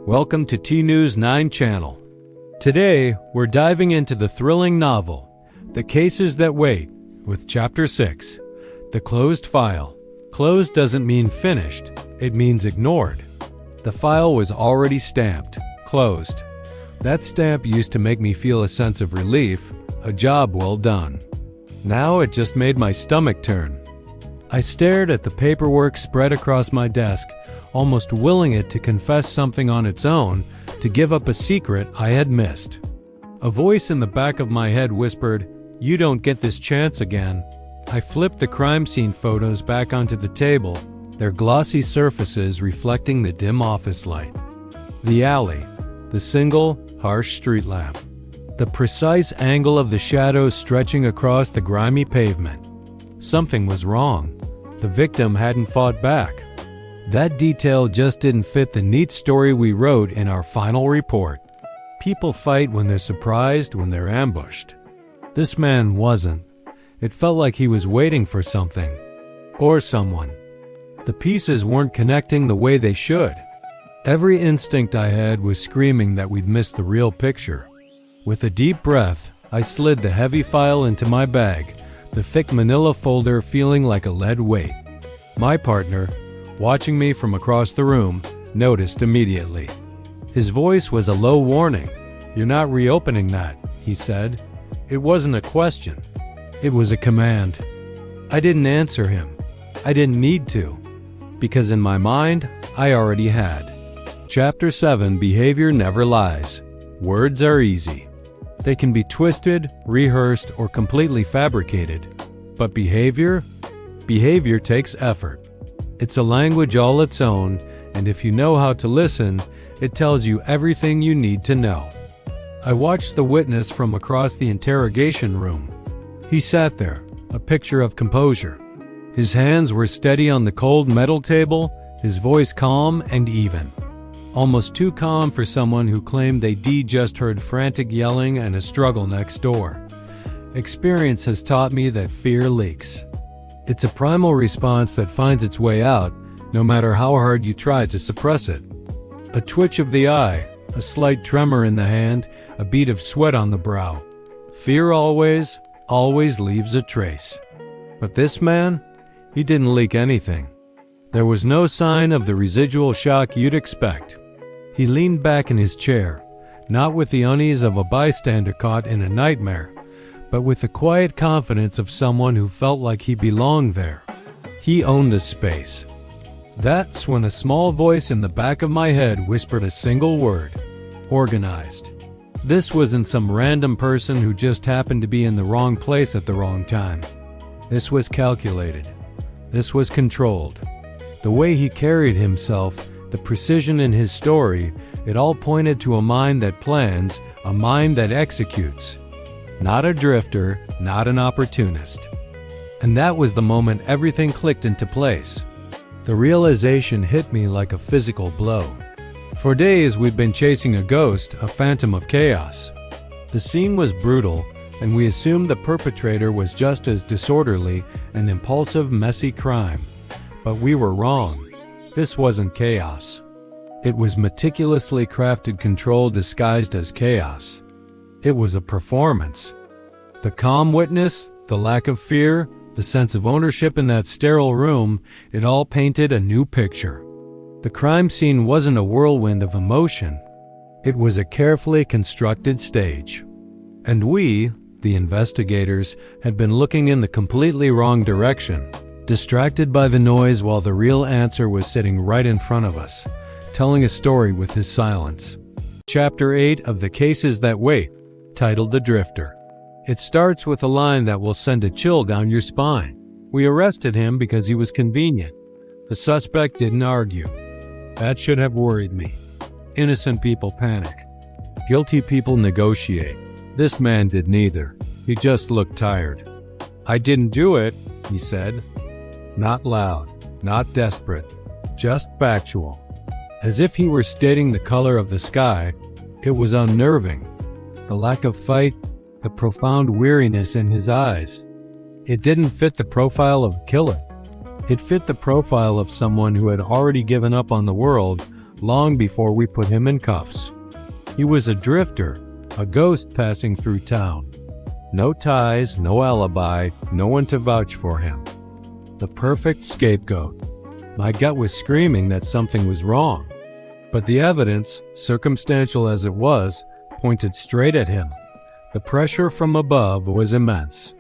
Welcome to T-News 9 channel. Today, we're diving into the thrilling novel, The Cases That Wait, with Chapter 6, The Closed File. Closed doesn't mean finished, it means ignored. The file was already stamped, closed. That stamp used to make me feel a sense of relief, a job well done. Now it just made my stomach turn. I stared at the paperwork spread across my desk, almost willing it to confess something on its own, to give up a secret I had missed. A voice in the back of my head whispered, "You don't get this chance again." I flipped the crime scene photos back onto the table, their glossy surfaces reflecting the dim office light. The alley, the single, harsh street lamp, the precise angle of the shadows stretching across the grimy pavement. Something was wrong. The victim hadn't fought back. That detail just didn't fit the neat story we wrote in our final report. People fight when they're surprised, when they're ambushed. This man wasn't. It felt like he was waiting for something. Or someone. The pieces weren't connecting the way they should. Every instinct I had was screaming that we'd missed the real picture. With a deep breath, I slid the heavy file into my bag, the thick manila folder feeling like a lead weight. My partner, watching me from across the room, noticed immediately. His voice was a low warning. "You're not reopening that," he said. It wasn't a question. It was a command. I didn't answer him. I didn't need to, because in my mind, I already had. Chapter 7, Behavior Never Lies. Words are easy. They can be twisted, rehearsed, or completely fabricated. But behavior? Behavior takes effort. It's a language all its own, and if you know how to listen, it tells you everything you need to know. I watched the witness from across the interrogation room. He sat there, a picture of composure. His hands were steady on the cold metal table, his voice calm and even. Almost too calm for someone who claimed they'd just heard frantic yelling and a struggle next door. Experience has taught me that fear leaks. It's a primal response that finds its way out, no matter how hard you try to suppress it. A twitch of the eye, a slight tremor in the hand, a bead of sweat on the brow. Fear always leaves a trace. But this man, he didn't leak anything. There was no sign of the residual shock you'd expect. He leaned back in his chair, not with the unease of a bystander caught in a nightmare, but with the quiet confidence of someone who felt like he belonged there. He owned the space. That's when a small voice in the back of my head whispered a single word: organized. This wasn't some random person who just happened to be in the wrong place at the wrong time. This was calculated. This was controlled. The way he carried himself, the precision in his story, it all pointed to a mind that plans, a mind that executes. Not a drifter, not an opportunist. And that was the moment everything clicked into place. The realization hit me like a physical blow. For days we'd been chasing a ghost, a phantom of chaos. The scene was brutal, and we assumed the perpetrator was just as disorderly, an impulsive, messy crime. But we were wrong. This wasn't chaos. It was meticulously crafted control disguised as chaos. It was a performance. The calm witness, the lack of fear, the sense of ownership in that sterile room, it all painted a new picture. The crime scene wasn't a whirlwind of emotion. It was a carefully constructed stage. And we, the investigators, had been looking in the completely wrong direction. Distracted by the noise while the real answer was sitting right in front of us, telling a story with his silence. Chapter 8 of The Cases That Wait, titled The Drifter. It starts with a line that will send a chill down your spine. We arrested him because he was convenient. The suspect didn't argue. That should have worried me. Innocent people panic. Guilty people negotiate. This man did neither. He just looked tired. "I didn't do it," he said. Not loud, not desperate, just factual. As if he were stating the color of the sky. It was unnerving. The lack of fight, the profound weariness in his eyes. It didn't fit the profile of a killer. It fit the profile of someone who had already given up on the world, long before we put him in cuffs. He was a drifter, a ghost passing through town. No ties, no alibi, no one to vouch for him. The perfect scapegoat. My gut was screaming that something was wrong, but the evidence, circumstantial as it was, pointed straight at him. The pressure from above was immense.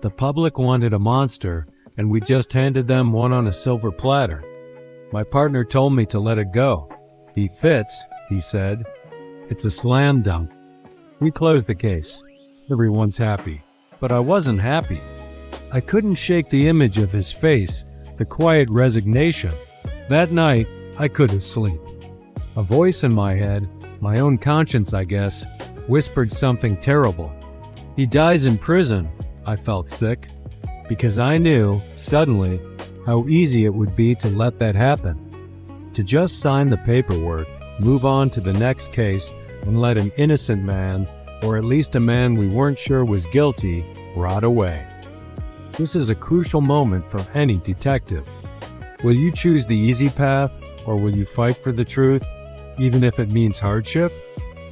The public wanted a monster, and we just handed them one on a silver platter. My partner told me to let it go. He fits, he said. It's a slam dunk. We closed the case. Everyone's happy. But I wasn't happy. I couldn't shake the image of his face, the quiet resignation. That night, I couldn't sleep. A voice in my head, my own conscience I guess, whispered something terrible. He dies in prison. I felt sick, because I knew, suddenly, how easy it would be to let that happen. To just sign the paperwork, move on to the next case, and let an innocent man, or at least a man we weren't sure was guilty, rot away. This is a crucial moment for any detective. Will you choose the easy path, or will you fight for the truth, even if it means hardship?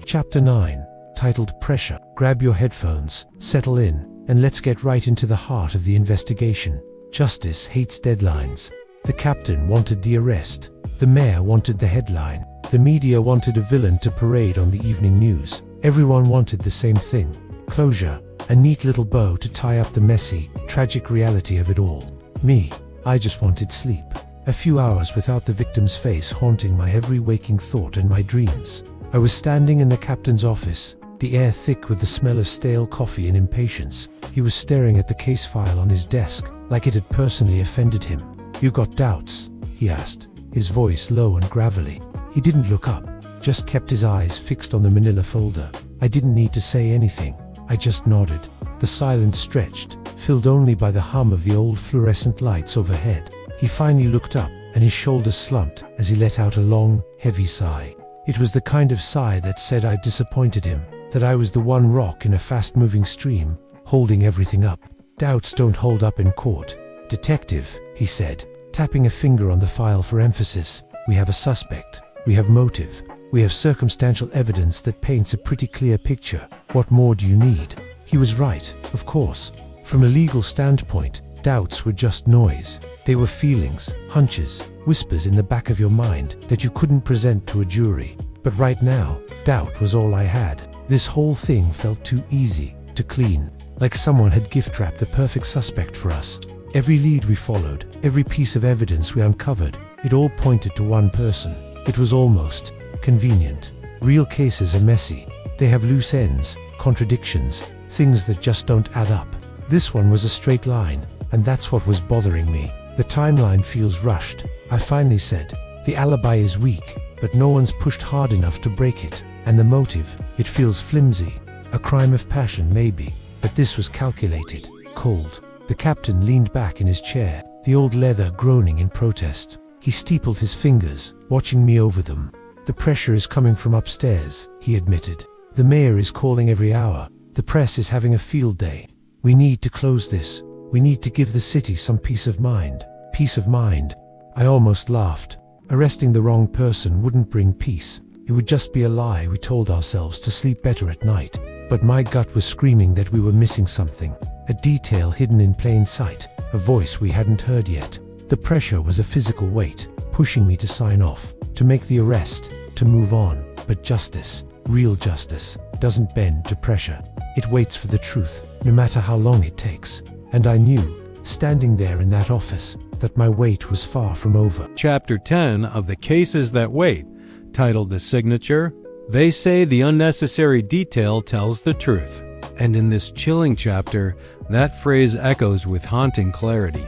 Chapter 9, titled Pressure. Grab your headphones, settle in, and let's get right into the heart of the investigation. Justice hates deadlines. The captain wanted the arrest. The mayor wanted the headline. The media wanted a villain to parade on the evening news. Everyone wanted the same thing: closure, a neat little bow to tie up the messy, tragic reality of it all. Me, I just wanted sleep. A few hours without the victim's face haunting my every waking thought and my dreams. I was standing in the captain's office, the air thick with the smell of stale coffee and impatience. He was staring at the case file on his desk, like it had personally offended him. "You got doubts?" he asked, his voice low and gravelly. He didn't look up, just kept his eyes fixed on the manila folder. I didn't need to say anything. I just nodded. The silence stretched, filled only by the hum of the old fluorescent lights overhead. He finally looked up, and his shoulders slumped as he let out a long, heavy sigh. It was the kind of sigh that said I'd disappointed him, that I was the one rock in a fast-moving stream, holding everything up. "Doubts don't hold up in court, detective," he said, tapping a finger on the file for emphasis. "We have a suspect. We have motive. We have circumstantial evidence that paints a pretty clear picture. What more do you need?" He was right, of course. From a legal standpoint, doubts were just noise. They were feelings, hunches, whispers in the back of your mind that you couldn't present to a jury. But right now, doubt was all I had. This whole thing felt too easy, too clean, like someone had gift-wrapped the perfect suspect for us. Every lead we followed, every piece of evidence we uncovered, it all pointed to one person. It was almost convenient. Real cases are messy. They have loose ends, contradictions, things that just don't add up. This one was a straight line, and that's what was bothering me. The timeline feels rushed. I finally said, "The alibi is weak, but no one's pushed hard enough to break it. And the motive, it feels flimsy. A crime of passion, maybe. But this was calculated, cold." The captain leaned back in his chair, the old leather groaning in protest. He steepled his fingers, watching me over them. "The pressure is coming from upstairs," he admitted. "The mayor is calling every hour. The press is having a field day. We need to close this. We need to give the city some peace of mind." Peace of mind. I almost laughed. Arresting the wrong person wouldn't bring peace. It would just be a lie we told ourselves to sleep better at night. But my gut was screaming that we were missing something. A detail hidden in plain sight. A voice we hadn't heard yet. The pressure was a physical weight, pushing me to sign off, to make the arrest, to move on. But justice, real justice, doesn't bend to pressure. It waits for the truth, no matter how long it takes. And I knew, standing there in that office, that my wait was far from over. Chapter 10 of The Cases That Wait, titled The Signature. They say the unnecessary detail tells the truth. And in this chilling chapter, that phrase echoes with haunting clarity.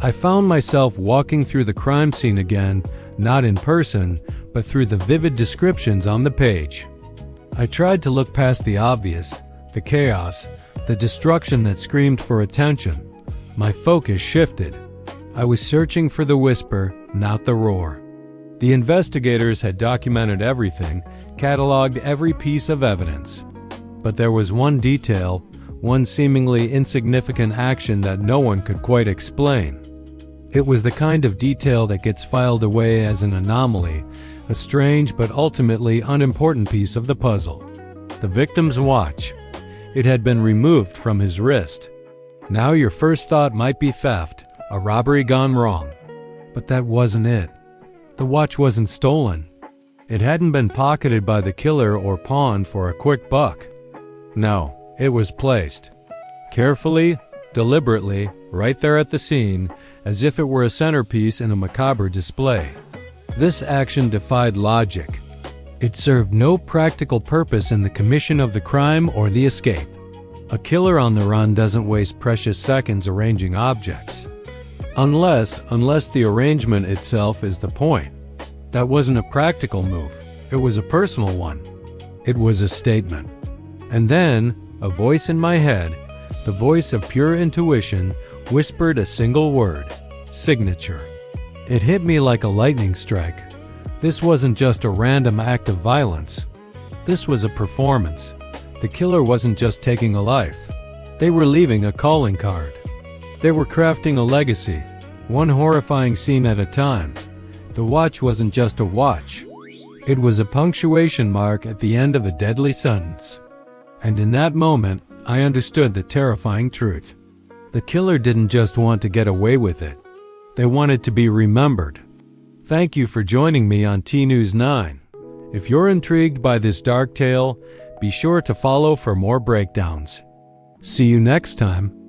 I found myself walking through the crime scene again, not in person, but through the vivid descriptions on the page. I tried to look past the obvious, the chaos, the destruction that screamed for attention. My focus shifted. I was searching for the whisper, not the roar. The investigators had documented everything, cataloged every piece of evidence. But there was one detail, one seemingly insignificant action that no one could quite explain. It was the kind of detail that gets filed away as an anomaly, a strange but ultimately unimportant piece of the puzzle. The victim's watch. It had been removed from his wrist. Now your first thought might be theft, a robbery gone wrong. But that wasn't it. The watch wasn't stolen. It hadn't been pocketed by the killer or pawned for a quick buck. No, it was placed. Carefully, deliberately, right there at the scene, as if it were a centerpiece in a macabre display. This action defied logic. It served no practical purpose in the commission of the crime or the escape. A killer on the run doesn't waste precious seconds arranging objects. Unless the arrangement itself is the point. That wasn't a practical move. It was a personal one. It was a statement. And then, a voice in my head, the voice of pure intuition, whispered a single word: signature. It hit me like a lightning strike. This wasn't just a random act of violence. This was a performance. The killer wasn't just taking a life. They were leaving a calling card. They were crafting a legacy, one horrifying scene at a time. The watch wasn't just a watch. It was a punctuation mark at the end of a deadly sentence. And in that moment, I understood the terrifying truth. The killer didn't just want to get away with it. They wanted to be remembered. Thank you for joining me on T News 9. If you're intrigued by this dark tale, be sure to follow for more breakdowns. See you next time.